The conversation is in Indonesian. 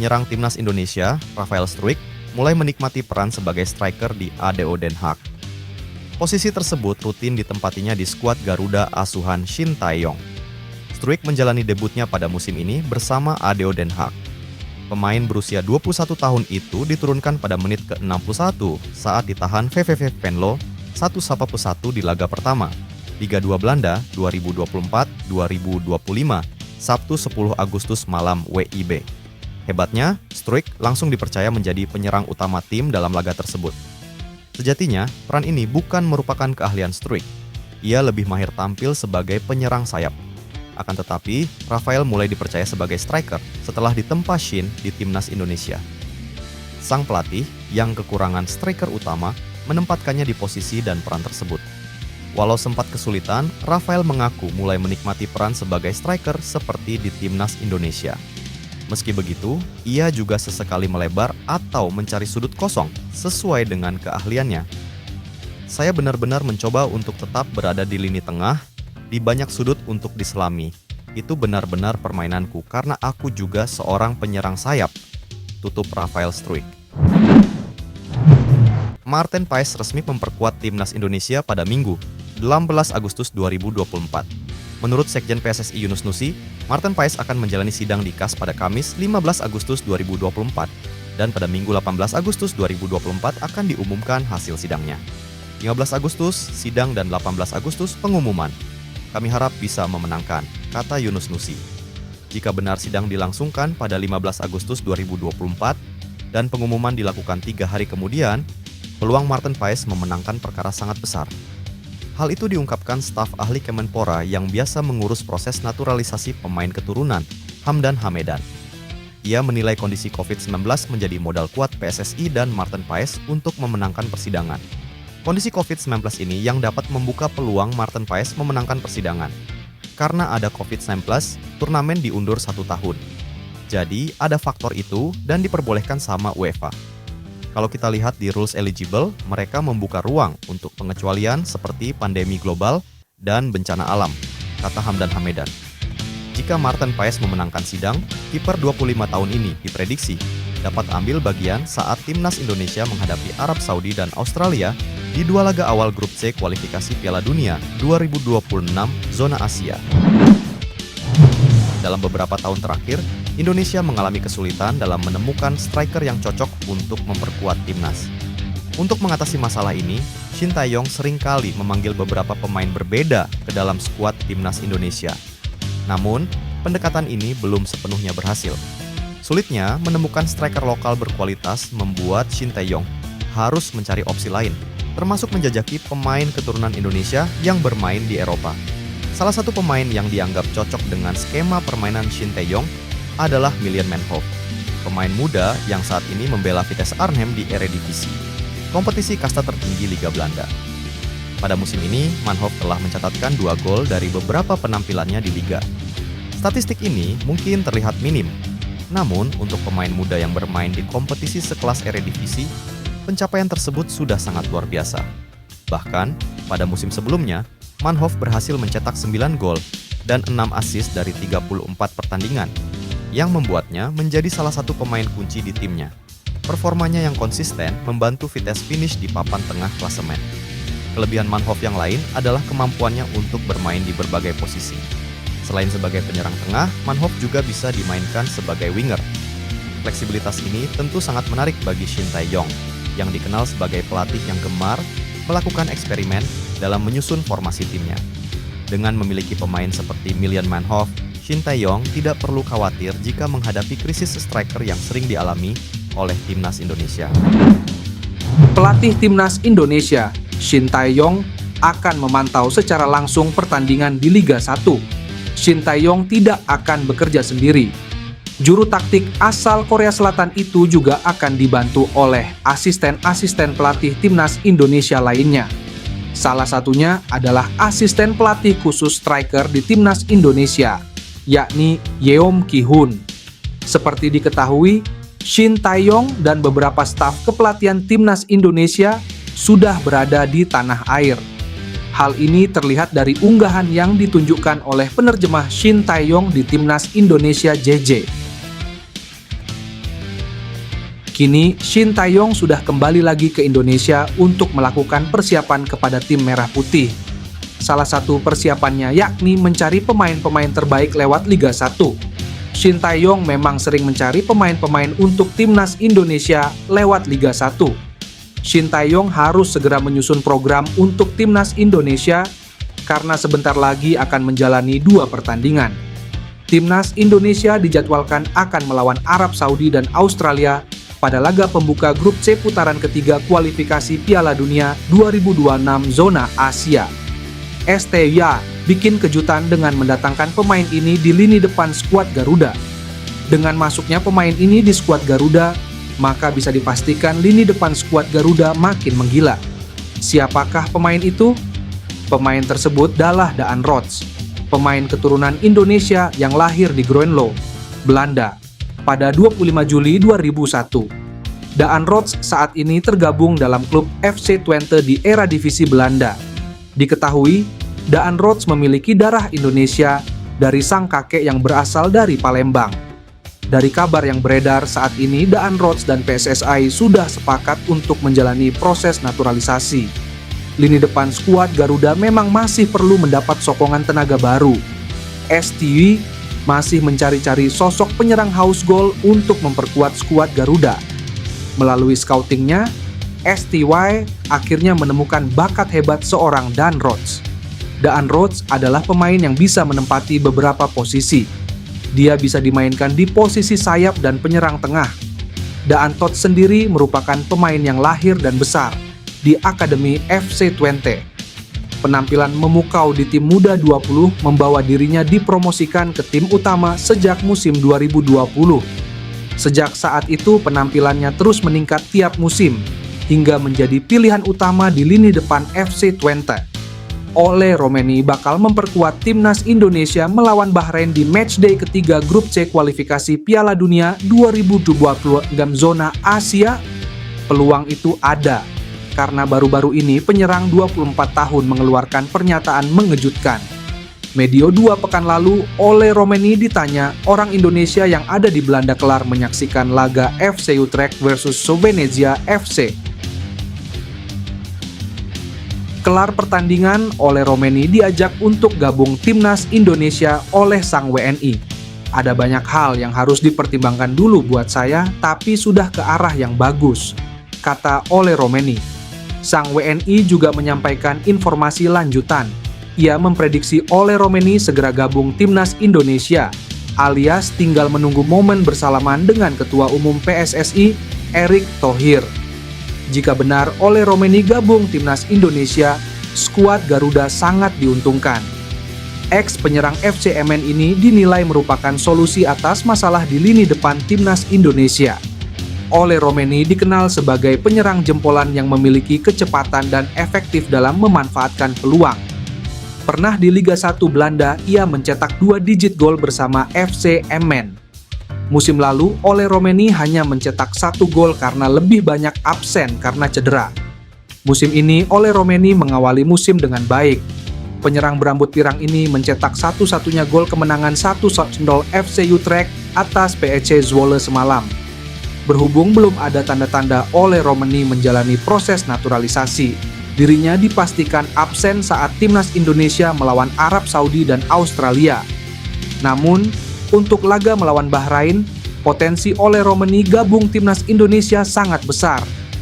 penyerang timnas Indonesia, Rafael Struijk, mulai menikmati peran sebagai striker di ADO Den Haag. Posisi tersebut rutin ditempatinya di skuad Garuda asuhan Shin Tae-yong. Struijk menjalani debutnya pada musim ini bersama ADO Den Haag. Pemain berusia 21 tahun itu diturunkan pada menit ke-61 saat ditahan VVV Venlo 1-1 di laga pertama, Liga 2 Belanda 2024-2025, Sabtu 10 Agustus malam WIB. Hebatnya, Struijk langsung dipercaya menjadi penyerang utama tim dalam laga tersebut. Sejatinya, peran ini bukan merupakan keahlian Struijk. Ia lebih mahir tampil sebagai penyerang sayap. Akan tetapi, Rafael mulai dipercaya sebagai striker setelah ditempa Shin di timnas Indonesia. Sang pelatih, yang kekurangan striker utama, menempatkannya di posisi dan peran tersebut. Walau sempat kesulitan, Rafael mengaku mulai menikmati peran sebagai striker seperti di timnas Indonesia. Meski begitu, ia juga sesekali melebar atau mencari sudut kosong sesuai dengan keahliannya. Saya benar-benar mencoba untuk tetap berada di lini tengah, di banyak sudut untuk diselami. Itu benar-benar permainanku karena aku juga seorang penyerang sayap, tutup Rafael Struijk. Marten Paes resmi memperkuat timnas Indonesia pada Minggu, 18 Agustus 2024. Menurut Sekjen PSSI Yunus Nusi, Marten Paes akan menjalani sidang di KAS pada Kamis 15 Agustus 2024 dan pada Minggu 18 Agustus 2024 akan diumumkan hasil sidangnya. 15 Agustus sidang dan 18 Agustus pengumuman. Kami harap bisa memenangkan, kata Yunus Nusi. Jika benar sidang dilangsungkan pada 15 Agustus 2024 dan pengumuman dilakukan 3 hari kemudian, peluang Marten Paes memenangkan perkara sangat besar. Hal itu diungkapkan staf ahli Kemenpora yang biasa mengurus proses naturalisasi pemain keturunan, Hamdan Hamedan. Ia menilai kondisi COVID-19 menjadi modal kuat PSSI dan Marten Paes untuk memenangkan persidangan. Kondisi COVID-19 ini yang dapat membuka peluang Marten Paes memenangkan persidangan. Karena ada COVID-19, turnamen diundur 1 tahun. Jadi, ada faktor itu dan diperbolehkan sama UEFA. Kalau kita lihat di rules eligible, mereka membuka ruang untuk pengecualian seperti pandemi global dan bencana alam, kata Hamdan Hamedan. Jika Marten Paes memenangkan sidang, kiper 25 tahun ini diprediksi dapat ambil bagian saat timnas Indonesia menghadapi Arab Saudi dan Australia di 2 laga awal grup C kualifikasi Piala Dunia 2026 zona Asia. Dalam beberapa tahun terakhir, Indonesia mengalami kesulitan dalam menemukan striker yang cocok untuk memperkuat timnas. Untuk mengatasi masalah ini, Shin Tae-yong seringkali memanggil beberapa pemain berbeda ke dalam skuad timnas Indonesia. Namun, pendekatan ini belum sepenuhnya berhasil. Sulitnya menemukan striker lokal berkualitas membuat Shin Tae-yong harus mencari opsi lain, termasuk menjajaki pemain keturunan Indonesia yang bermain di Eropa. Salah satu pemain yang dianggap cocok dengan skema permainan Shin Tae-yong adalah Milan Manhoef, pemain muda yang saat ini membela Vitesse Arnhem di Eredivisie, kompetisi kasta tertinggi Liga Belanda. Pada musim ini, Manhoef telah mencatatkan 2 gol dari beberapa penampilannya di Liga. Statistik ini mungkin terlihat minim, namun untuk pemain muda yang bermain di kompetisi sekelas Eredivisie, pencapaian tersebut sudah sangat luar biasa. Bahkan, pada musim sebelumnya, Manhoef berhasil mencetak 9 gol dan 6 assist dari 34 pertandingan, yang membuatnya menjadi salah satu pemain kunci di timnya. Performanya yang konsisten membantu Vitesse finish di papan tengah klasemen. Kelebihan Manhoef yang lain adalah kemampuannya untuk bermain di berbagai posisi. Selain sebagai penyerang tengah, Manhoef juga bisa dimainkan sebagai winger. Fleksibilitas ini tentu sangat menarik bagi Shin Tae-yong, yang dikenal sebagai pelatih yang gemar melakukan eksperimen dalam menyusun formasi timnya. Dengan memiliki pemain seperti Milan Manhoef, Shin Tae-yong tidak perlu khawatir jika menghadapi krisis striker yang sering dialami oleh timnas Indonesia. Pelatih timnas Indonesia, Shin Tae-yong, akan memantau secara langsung pertandingan di Liga 1. Shin Tae-yong tidak akan bekerja sendiri. Juru taktik asal Korea Selatan itu juga akan dibantu oleh asisten-asisten pelatih timnas Indonesia lainnya. Salah satunya adalah asisten pelatih khusus striker di timnas Indonesia, yakni Yeom Ki-hun. Seperti diketahui, Shin Tae-yong dan beberapa staf kepelatihan timnas Indonesia sudah berada di tanah air. Hal ini terlihat dari unggahan yang ditunjukkan oleh penerjemah Shin Tae-yong di timnas Indonesia JJ. Kini, Shin Tae-yong sudah kembali lagi ke Indonesia untuk melakukan persiapan kepada tim Merah Putih. Salah satu persiapannya yakni mencari pemain-pemain terbaik lewat Liga 1. Shin Tae-yong memang sering mencari pemain-pemain untuk timnas Indonesia lewat Liga 1. Shin Tae-yong harus segera menyusun program untuk timnas Indonesia karena sebentar lagi akan menjalani 2 pertandingan. Timnas Indonesia dijadwalkan akan melawan Arab Saudi dan Australia pada laga pembuka grup C putaran ketiga kualifikasi Piala Dunia 2026 zona Asia. STY bikin kejutan dengan mendatangkan pemain ini di lini depan skuad Garuda. Dengan masuknya pemain ini di skuad Garuda, maka bisa dipastikan lini depan skuad Garuda makin menggila. Siapakah pemain itu? Pemain tersebut adalah Daan Rots, pemain keturunan Indonesia yang lahir di Groenlo, Belanda, pada 25 Juli 2001. Daan Rots saat ini tergabung dalam klub FC Twente di era divisi Belanda. Diketahui, Daan Rots memiliki darah Indonesia dari sang kakek yang berasal dari Palembang. Dari kabar yang beredar saat ini, Daan Rots dan PSSI sudah sepakat untuk menjalani proses naturalisasi. Lini depan skuad Garuda memang masih perlu mendapat sokongan tenaga baru. STY masih mencari-cari sosok penyerang haus gol untuk memperkuat skuad Garuda. Melalui scoutingnya, STY akhirnya menemukan bakat hebat seorang Daan Rots. Daan Rots adalah pemain yang bisa menempati beberapa posisi. Dia bisa dimainkan di posisi sayap dan penyerang tengah. Daan Rots sendiri merupakan pemain yang lahir dan besar di Akademi FC Twente. Penampilan memukau di tim muda 20 membawa dirinya dipromosikan ke tim utama sejak musim 2020. Sejak saat itu penampilannya terus meningkat tiap musim, hingga menjadi pilihan utama di lini depan FC Twente. Ole Romeni bakal memperkuat timnas Indonesia melawan Bahrain di matchday ketiga grup C kualifikasi Piala Dunia 2026 zona Asia. Peluang itu ada, karena baru-baru ini penyerang 24 tahun mengeluarkan pernyataan mengejutkan. Medio 2 pekan lalu, Ole Romeni ditanya orang Indonesia yang ada di Belanda kelar menyaksikan laga FC Utrecht versus Venezia FC. Kelar pertandingan, Ole Romeni diajak untuk gabung timnas Indonesia oleh sang WNI. Ada banyak hal yang harus dipertimbangkan dulu buat saya, tapi sudah ke arah yang bagus, kata Ole Romeni. Sang WNI juga menyampaikan informasi lanjutan. Ia memprediksi Ole Romeni segera gabung timnas Indonesia, alias tinggal menunggu momen bersalaman dengan Ketua Umum PSSI, Erick Thohir. Jika benar Ole Romeni gabung timnas Indonesia, skuad Garuda sangat diuntungkan. Ex penyerang FC MN ini dinilai merupakan solusi atas masalah di lini depan timnas Indonesia. Ole Romeni dikenal sebagai penyerang jempolan yang memiliki kecepatan dan efektif dalam memanfaatkan peluang. Pernah di Liga 1 Belanda, ia mencetak 2 digit gol bersama FC Emmen. Musim lalu, Ole Romeni hanya mencetak 1 gol karena lebih banyak absen karena cedera. Musim ini, Ole Romeni mengawali musim dengan baik. Penyerang berambut pirang ini mencetak satu-satunya gol kemenangan 1-0 FC Utrecht atas PEC Zwolle semalam. Berhubung belum ada tanda-tanda Ole Romeni menjalani proses naturalisasi, dirinya dipastikan absen saat timnas Indonesia melawan Arab Saudi dan Australia. Namun, untuk laga melawan Bahrain, potensi Ole Romeni gabung timnas Indonesia sangat besar.